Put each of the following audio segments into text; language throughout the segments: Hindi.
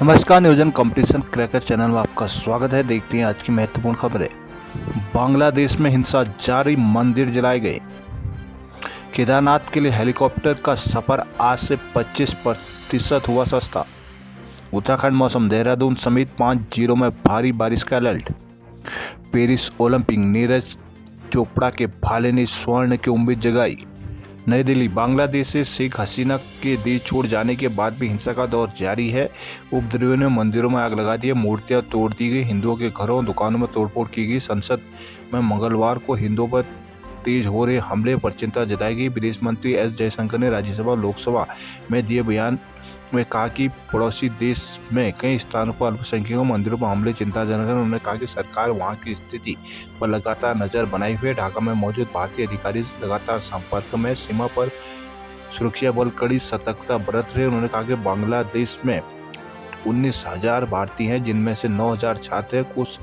नमस्कार, नियोजन कंपटीशन क्रैकर चैनल में आपका स्वागत है। देखते हैं आज की महत्वपूर्ण खबरें। बांग्लादेश में हिंसा जारी, मंदिर जलाए गए। केदारनाथ के लिए हेलीकॉप्टर का सफर आज से 25% हुआ सस्ता। उत्तराखंड मौसम, देहरादून समेत 5 जिलों में भारी बारिश का alert. Paris Olympic, Neeraj Chopra के भाले ने स्वर्ण की उम्मीद जगाई। नई दिल्ली, बांग्लादेश से शेख हसीना के देश छोड़ जाने के बाद भी हिंसा का दौर जारी है। उपद्रवियों ने मंदिरों में आग लगा दी, मूर्तियां तोड़ दी गई, हिंदुओं के घरों दुकानों में तोड़फोड़ की गई। संसद में मंगलवार को हिंदुओं पर तेज हो रहे हमले पर चिंता जताई गई। विदेश मंत्री एस जयशंकर ने राज्यसभा लोकसभा में दिए बयान में कहा कि पड़ोसी देश में कई स्थानों पर अल्पसंख्यकों मंदिरों पर हमले चिंताजनक है। उन्होंने कहा कि सरकार वहां की स्थिति पर लगातार नजर बनाए हुए। ढाका में मौजूद भारतीय अधिकारी लगातार संपर्क में, सीमा पर सुरक्षा बल कड़ी सतर्कता बरत रहे। उन्होंने कहा कि बांग्लादेश में 19,000 भारतीय हैं, जिनमें से 9,000 छात्र हैं। कुछ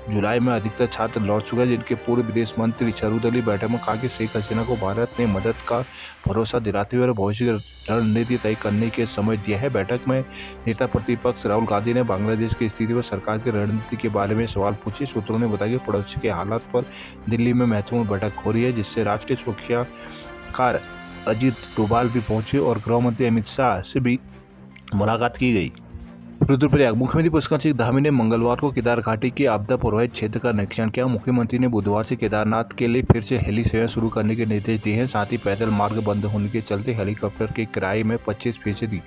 जुलाई में अधिकतर छात्र लौट चुके हैं, जिनके पूर्व विदेश मंत्री शरीफ अली बैठक में कहा कि शेख हसीना को भारत ने मदद का भरोसा दिलाते हुए भविष्य की रणनीति तय करने के समय दिया है। बैठक में नेता प्रतिपक्ष राहुल गांधी ने बांग्लादेश की स्थिति पर सरकार की रणनीति के बारे में सवाल पूछे। सूत्रों ने बताया कि पड़ोसी के हालात पर दिल्ली में महत्वपूर्ण बैठक हो रही है, जिससे राष्ट्रीय सुरक्षाकार अजीत डोभाल भी पहुंचे और गृह मंत्री अमित शाह से भी मुलाकात की गई। रुद्रप्रयाग, मुख्यमंत्री पुष्कर सिंह धामी ने मंगलवार को केदार घाटी के आपदा प्रभावित क्षेत्र का निरीक्षण किया। मुख्यमंत्री ने बुधवार से केदारनाथ के लिए फिर से हेली सेवा शुरू करने के निर्देश दिए हैं। साथ ही पैदल मार्ग बंद होने के चलते हेलीकॉप्टर के किराए में 25%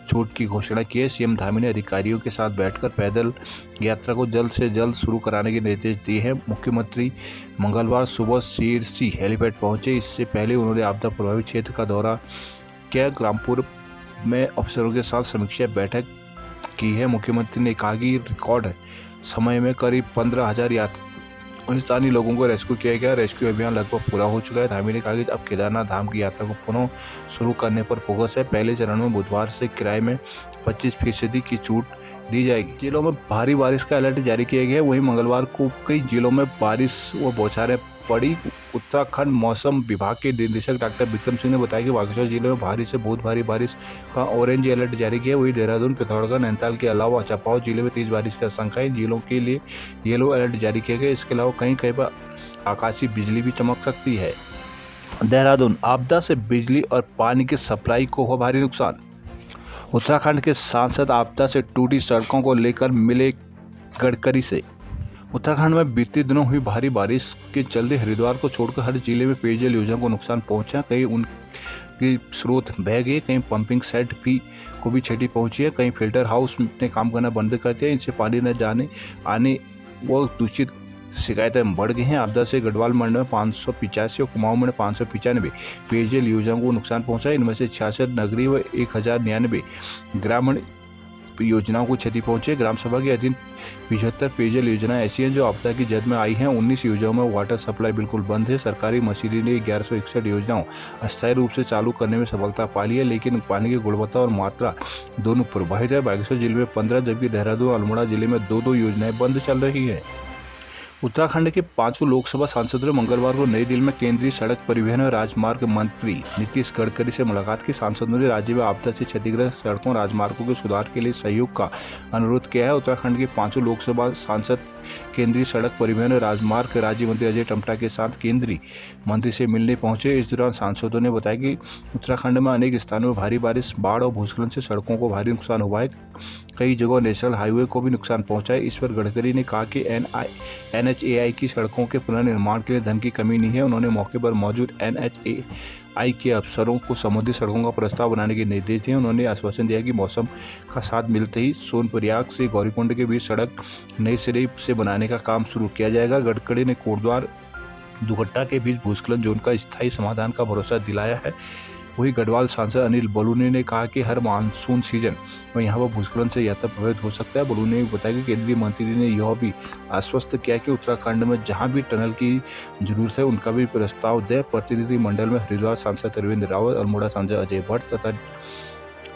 छूट की घोषणा की है। सीएम धामी ने अधिकारियों के साथ बैठकर पैदल यात्रा को जल्द से जल्द शुरू कराने के निर्देश दिए हैं। मुख्यमंत्री मंगलवार सुबह सीरसी हेलीपैड पहुंचे। इससे पहले उन्होंने आपदा प्रभावित क्षेत्र का दौरा किया। ग्रामपुर में अफसरों के साथ समीक्षा बैठक की है। मुख्यमंत्री ने कहा कि रिकॉर्ड समय में करीब 15,000 स्थानीय लोगों को रेस्क्यू किया गया। रेस्क्यू अभियान लगभग पूरा हो चुका है। धामी ने कहा कि अब केदारनाथ धाम की यात्रा को पुनः शुरू करने पर फोकस है। पहले चरण में बुधवार से किराए में 25% की छूट दी जाएगी। जिलों में भारी बारिश का अलर्ट जारी किया गया है। वहीं मंगलवार को कई जिलों में बारिश व बौछारें पड़ी। उत्तराखंड मौसम विभाग के निदेशक डॉक्टर विक्रम सिंह ने बताया कि बागेश्वर जिले में भारी से बहुत भारी बारिश का ऑरेंज अलर्ट जारी किया। वहीं देहरादून, पिथौरागढ़, नैनीताल के अलावा चंपावत जिले में तेज बारिश की आशंका है। जिलों के लिए येलो अलर्ट जारी किया गया। इसके अलावा कहीं कहीं पर आकाशीय बिजली भी चमक सकती है। देहरादून, आपदा से बिजली और पानी की सप्लाई को हुआ भारी नुकसान। उत्तराखंड के सांसद आपदा से टूटी सड़कों को लेकर मिले गडकरी से। उत्तराखंड में बीते दिनों हुई भारी बारिश के चलते हरिद्वार को छोड़कर हर जिले में पेयजल योजना को नुकसान पहुंचा। कहीं उनके स्रोत बह गए, कहीं पंपिंग सेट को भी क्षति पहुंची है, कहीं फिल्टर हाउस ने काम करना बंद कर दिया। इनसे पानी न जाने आने व दूषित शिकायतें बढ़ गई हैं। आपदा से गढ़वाल मंडल में 585 और कुमाऊं में 595 पेयजल योजनाओं को नुकसान पहुंचा। इनमें से 66 नगरीय व 1099 ग्रामीण योजनाओं को क्षति पहुंचे। ग्राम सभा के अधीन 75 पेयजल योजनाएं ऐसी हैं जो आपदा की जद में आई हैं। 19 योजनाओं में वाटर सप्लाई बिल्कुल बंद है। सरकारी मशीनरी ने 1161 योजनाओं अस्थायी रूप से चालू करने में सफलता पा ली है, लेकिन पानी की गुणवत्ता और मात्रा दोनों प्रभावित है। बागेश्वर जिले में 15 जबकि देहरादून और अल्मोड़ा जिले में 2-2 योजनाएं बंद चल रही है। उत्तराखंड के 5 लोकसभा सांसदों ने मंगलवार को नई दिल्ली में केंद्रीय सड़क परिवहन और राजमार्ग मंत्री नीतीश गडकरी से मुलाकात की। सांसदों ने राज्य में आपदा से क्षतिग्रस्त सड़कों और राजमार्गों के सुधार के लिए सहयोग का अनुरोध किया है। उत्तराखंड के 5 लोकसभा सांसद केंद्रीय सड़क परिवहन और राजमार्ग राज्य मंत्री अजय टम्टा के साथ केंद्रीय मंत्री से मिलने पहुंचे। इस दौरान सांसदों ने बताया कि उत्तराखंड में अनेक स्थानों में भारी बारिश, बाढ़ और भूस्खलन से सड़कों को भारी नुकसान हुआ है। कई जगहों नेशनल हाईवे को भी नुकसान पहुंचा है। इस पर गडकरी ने कहा कि NHAI की सड़कों के पुनर्निर्माण के लिए धन की कमी नहीं है। उन्होंने मौके पर मौजूद NHAI के अफसरों को संबंधित सड़कों का प्रस्ताव बनाने के निर्देश दिए। उन्होंने आश्वासन दिया कि मौसम का साथ मिलते ही सोनप्रयाग से गौरीकुंड के बीच सड़क नए सिरे से बनाने का काम शुरू किया जाएगा। गडकरी ने कोटद्वार दुघट्टा के बीच भूस्खलन जोन का स्थायी समाधान का भरोसा दिलाया है। वहीं गढ़वाल सांसद अनिल बलूनी ने कहा कि हर मानसून सीजन में यहाँ पर भूस्खलन से यात्रा प्रभावित हो सकता है। बलूनी ने बताया कि केंद्रीय मंत्री ने यह भी आश्वस्त किया कि उत्तराखंड में जहाँ भी टनल की जरूरत है उनका भी प्रस्ताव दे। प्रतिनिधिमंडल में हरिद्वार सांसद अरविंद रावत, अल्मोड़ा सांसद अजय भट्ट तथा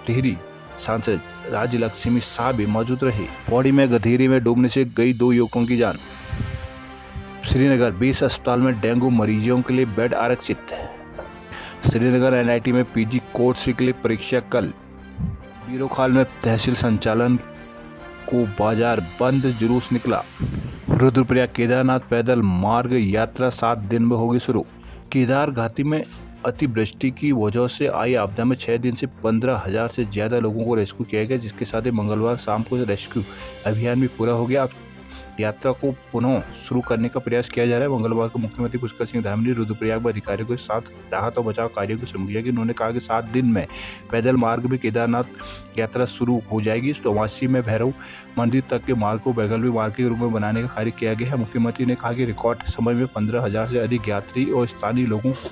टिहरी सांसद राज्य लक्ष्मी शाह भी मौजूद रहे। पौड़ी में गधेरी में डूबने से गई 2 युवकों की जान। श्रीनगर, 20 अस्पताल में डेंगू मरीजों के लिए बेड आरक्षित। श्रीनगर NIT में PG कोर्स के लिए परीक्षा कल। बीरोखाल में तहसील संचालन को बाजार बंद, जुलूस निकला। रुद्रप्रयाग केदारनाथ पैदल मार्ग यात्रा 7 दिन में होगी शुरू। केदार घाटी में अतिवृष्टि की वजह से आई आपदा में 6 दिन से 15,000 से ज्यादा लोगों को रेस्क्यू किया गया, जिसके साथ ही मंगलवार शाम को रेस्क्यू अभियान भी पूरा हो गया। अब यात्रा को पुनः शुरू करने का प्रयास किया जा रहा है। मंगलवार को मुख्यमंत्री पुष्कर सिंह धामी ने रुद्रप्रयाग में अधिकारियों के साथ राहत और बचाव कार्यों की समीक्षा की। उन्होंने कहा कि 7 दिन में पैदल मार्ग में केदारनाथ यात्रा शुरू हो जाएगी। चौमासी में भैरव मंदिर तक के मार्ग को वैकल्पिक मार्ग के रूप में बनाने का कार्य किया गया है। मुख्यमंत्री ने कहा कि रिकॉर्ड समय में 15,000 से अधिक यात्री और स्थानीय लोगों को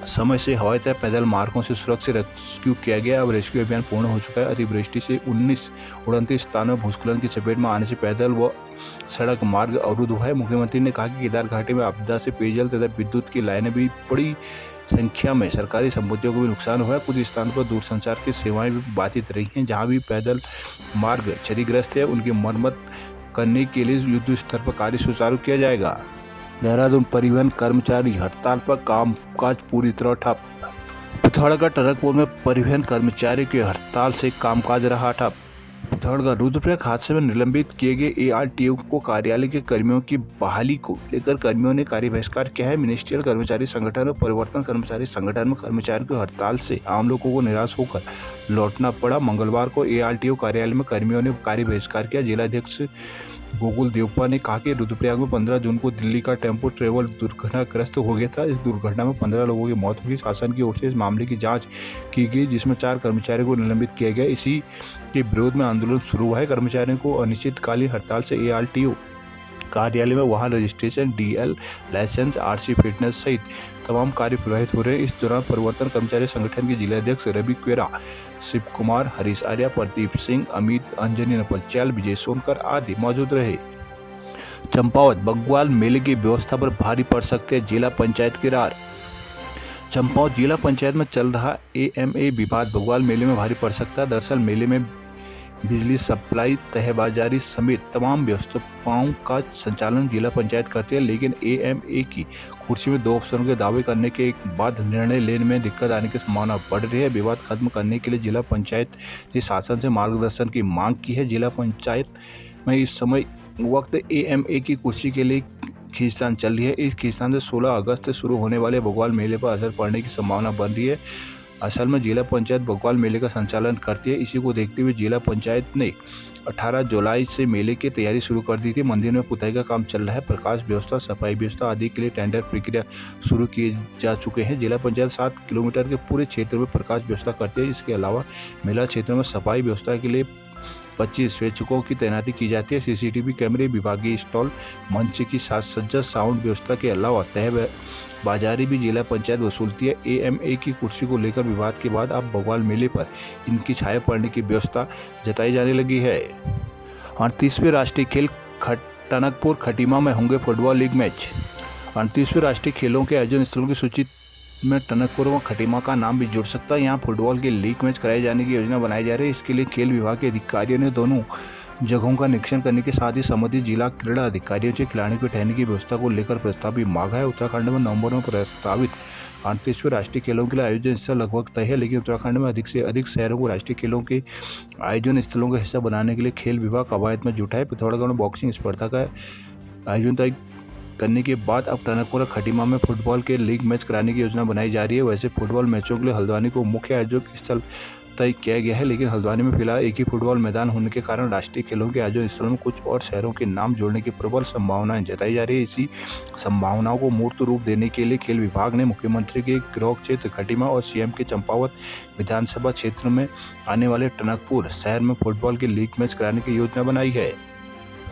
समय से हवाई तय पैदल मार्गों से सुरक्षित रेस्क्यू किया गया। अब रेस्क्यू अभियान पूर्ण हो चुका है। अतिवृष्टि से 29 स्थानों में भूस्खलन की चपेट में आने से पैदल व सड़क मार्ग अवरुद्ध हुआ है। मुख्यमंत्री ने कहा कि केदार घाटी में आपदा से पेयजल तथा विद्युत की लाइनें भी बड़ी संख्या में सरकारी संपत्तियों को भी नुकसान हुआ है। कुछ स्थानों पर दूरसंचार की सेवाएं भी बाधित रही हैं। जहां भी पैदल मार्ग क्षतिग्रस्त है, उनकी मरम्मत करने के लिए युद्ध स्तर पर कार्य सुचारू किया जाएगा। देहरादून परिवहन कर्मचारी हड़ताल पर, कामकाज पूरी तरह ठप। पिथौरागढ़ टनकपुर में परिवहन कर्मचारी की हड़ताल से कामकाज रहा ठप। पिथौरागढ़ रुद्रप्रयाग हादसे में निलंबित किए गए ARTO को कार्यालय के कर्मियों की बहाली को लेकर कर्मियों ने कार्य बहिष्कार किया है। मिनिस्ट्रियल कर्मचारी संगठन और परिवर्तन कर्मचारी संगठन में कर्मचारियों की हड़ताल से आम लोगों को निराश होकर लौटना पड़ा। मंगलवार को ARTO कार्यालय में कर्मियों ने कार्य बहिष्कार किया। जिलाध्यक्ष गोकुल देवपा ने कहा कि रुद्रप्रयाग में 15 जून को दिल्ली का टेम्पो ट्रेवल दुर्घटनाग्रस्त हो गया था। इस दुर्घटना में 15 लोगों की मौत हुई। शासन की ओर से इस मामले की जांच की गई, जिसमें 4 कर्मचारियों को निलंबित किया गया। इसी के विरोध में आंदोलन शुरू हुआ है। कर्मचारियों को अनिश्चितकालीन हड़ताल से ARTO कार्यालय में वाहन registration, DL licence, RC fitness सहित तमाम कार्य प्रभावित हो रहे हैं। इस दौरान परिवर्तन कर्मचारी संगठन के जिलाध्यक्ष रवि क्वेरा, शिव कुमार, हरीश आर्या, प्रदीप सिंह, अमित, अंजनी नपलचैल, विजय सोनकर आदि मौजूद रहे। चंपावत बग्वाल मेले की व्यवस्था पर भारी पड़ सकते हैं जिला पंचायत की रार। चंपावत जिला पंचायत में चल रहा AMA विवाद बग्वाल मेले में भारी पड़ सकता है। दरअसल मेले में बिजली सप्लाई, तहबाजारी समेत तमाम व्यवस्थाओं का संचालन जिला पंचायत करती है, लेकिन AMA की कुर्सी में 2 अफसरों के दावे करने के बाद निर्णय लेने में दिक्कत आने की संभावना बढ़ रही है। विवाद खत्म करने के लिए जिला पंचायत ने शासन से मार्गदर्शन की मांग की है। जिला पंचायत में इस समय वक्त AMA की कुर्सी के लिए खींचतान चल रही है। इस खींचतान से 16 अगस्त से शुरू होने वाले बग्वाल मेले पर असर पड़ने की संभावना बन रही है। असल में जिला पंचायत बग्वाल मेले का संचालन करती है। इसी को देखते हुए जिला पंचायत ने 18 जुलाई से मेले की तैयारी शुरू कर दी थी। मंदिर में पुताई का काम चल रहा है। प्रकाश व्यवस्था, सफाई व्यवस्था आदि के लिए टेंडर प्रक्रिया शुरू किए जा चुके हैं। जिला पंचायत 7 किलोमीटर के पूरे क्षेत्र में प्रकाश व्यवस्था करती है। इसके अलावा मेला क्षेत्र में सफाई व्यवस्था के लिए 25 स्वेच्छकों की तैनाती की जाती है। CCTV कैमरे, विभागीय स्टॉल, मंच की साज सज्जा, साउंड व्यवस्था के अलावा तय बाजारी भी जिला पंचायत वसूलती है। AMA की कुर्सी को लेकर विवाद के बाद अब बग्वाल मेले पर इनकी छाया पड़ने की व्यवस्था जताई जाने लगी है। 38वें राष्ट्रीय खेल टनकपुर खटीमा में होंगे फुटबॉल लीग मैच। 38वें राष्ट्रीय खेलों के आयोजन स्थलों की सूची में टनकपुर व खटीमा का नाम भी जुड़ सकता है। यहाँ फुटबॉल के लीग मैच कराए जाने की योजना बनाई जा रही है। इसके लिए खेल विभाग के अधिकारियों ने दोनों जगहों का निरीक्षण करने के साथ ही संबंधित जिला क्रीड़ा अधिकारियों से खिलाड़ियों के ठहरने की व्यवस्था को लेकर प्रस्ताव भी मांगा है। उत्तराखंड में नवंबर में प्रस्तावित 38वें राष्ट्रीय खेलों के लिए आयोजन स्थल लगभग तय है, लेकिन उत्तराखंड में अधिक से अधिक शहरों को राष्ट्रीय खेलों के आयोजन स्थलों का हिस्सा बनाने के लिए खेल विभाग कवायद में जुटा है। पिथौरागढ़ में बॉक्सिंग स्पर्धा का आयोजन तय करने के बाद अब टनकपुर और खटीमा में फुटबॉल के लीग मैच कराने की योजना बनाई जा रही है। वैसे फुटबॉल मैचों के लिए हल्द्वानी को मुख्य आयोजक स्थल तय किया गया है, लेकिन हल्द्वानी में फिलहाल एक ही फुटबॉल मैदान होने के कारण राष्ट्रीय खेलों के आयोजन स्थलों में कुछ और शहरों के नाम जोड़ने की प्रबल संभावनाएं जताई जा रही है। इसी संभावनाओं को मूर्त रूप देने के लिए खेल विभाग ने मुख्यमंत्री के गृह क्षेत्र खटीमा और CM के चंपावत विधानसभा क्षेत्र में आने वाले टनकपुर शहर में फुटबॉल के लीग मैच कराने की योजना बनाई है।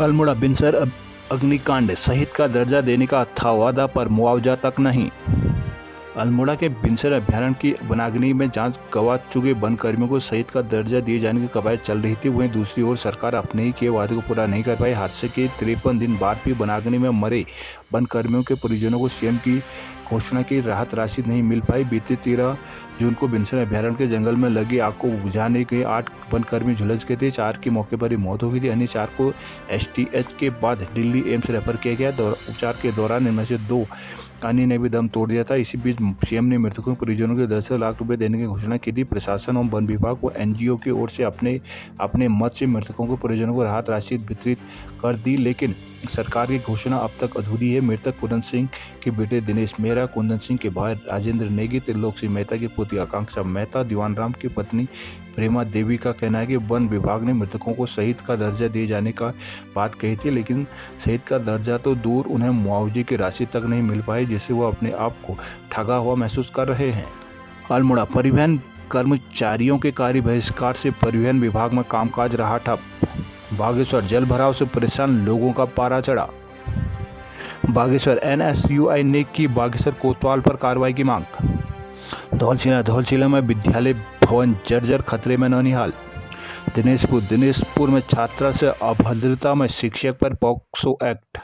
अल्मोड़ा बिनसर अग्निकांड शहीद का दर्जा देने का था वादा, पर मुआवजा तक नहीं। अल्मोड़ा के बिनसर अभयारण्य की वनाग्नि में जान गंवा चुके वन कर्मियों को शहीद का दर्जा दिए जाने की कवायद चल रही थी। वहीं दूसरी ओर सरकार अपने ही किए वादे को पूरा नहीं कर पाई। हादसे के 53 दिन बाद भी वनाग्नि में मरे वन कर्मियों के परिजनों को CM की घोषणा की राहत राशि नहीं मिल पाई। बीते 13 जून को बिनसन अभ्यारण्य के जंगल में लगी आग को बुझाने के 8 वनकर्मी झुलस गए थे। 4 की मौके पर ही मौत हो गई थी। अन्य 4 को एसटीएच के बाद दिल्ली एम्स रेफर किया गया। उपचार के दौरान इनमें से 2 अन्य ने भी दम तोड़ दिया था। इसी बीच सीएम ने मृतकों के परिजनों को 10 लाख रुपए देने की घोषणा की थी। प्रशासन और वन विभाग को एनजीओ की ओर से अपने मत से मृतकों के परिजनों को राहत राशि वितरित कर दी, लेकिन सरकार की घोषणा अब तक अधूरी है। मृतक कुंदन सिंह के बेटे दिनेश मेहरा, कुंदन सिंह के भाई राजेंद्र नेगी, त्रिलोक सिंह मेहता की पुत्री आकांक्षा मेहता, दीवान राम की पत्नी प्रेमा देवी का कहना है कि वन विभाग ने मृतकों को शहीद का दर्जा दिए जाने का बात कही थी, लेकिन शहीद का दर्जा तो दूर, उन्हें मुआवजे की राशि तक नहीं मिल पाई, जिससे वो अपने आप को ठगा हुआ महसूस कर रहे हैं। अल्मोड़ा परिवहन कर्मचारियों के कार्य बहिष्कार से परिवहन विभाग में कामकाज रहा ठप। बागेश्वर जल भराव से परेशान लोगों का पारा चढ़ा। बागेश्वर एनएसयूआई ने की बागेश्वर कोतवाल पर कार्रवाई की मांग। धौलछिला में विद्यालय भवन जर्जर, खतरे में नौनिहाल। दिनेशपुर में छात्रा से अभद्रता में शिक्षक पर पॉक्सो एक्ट।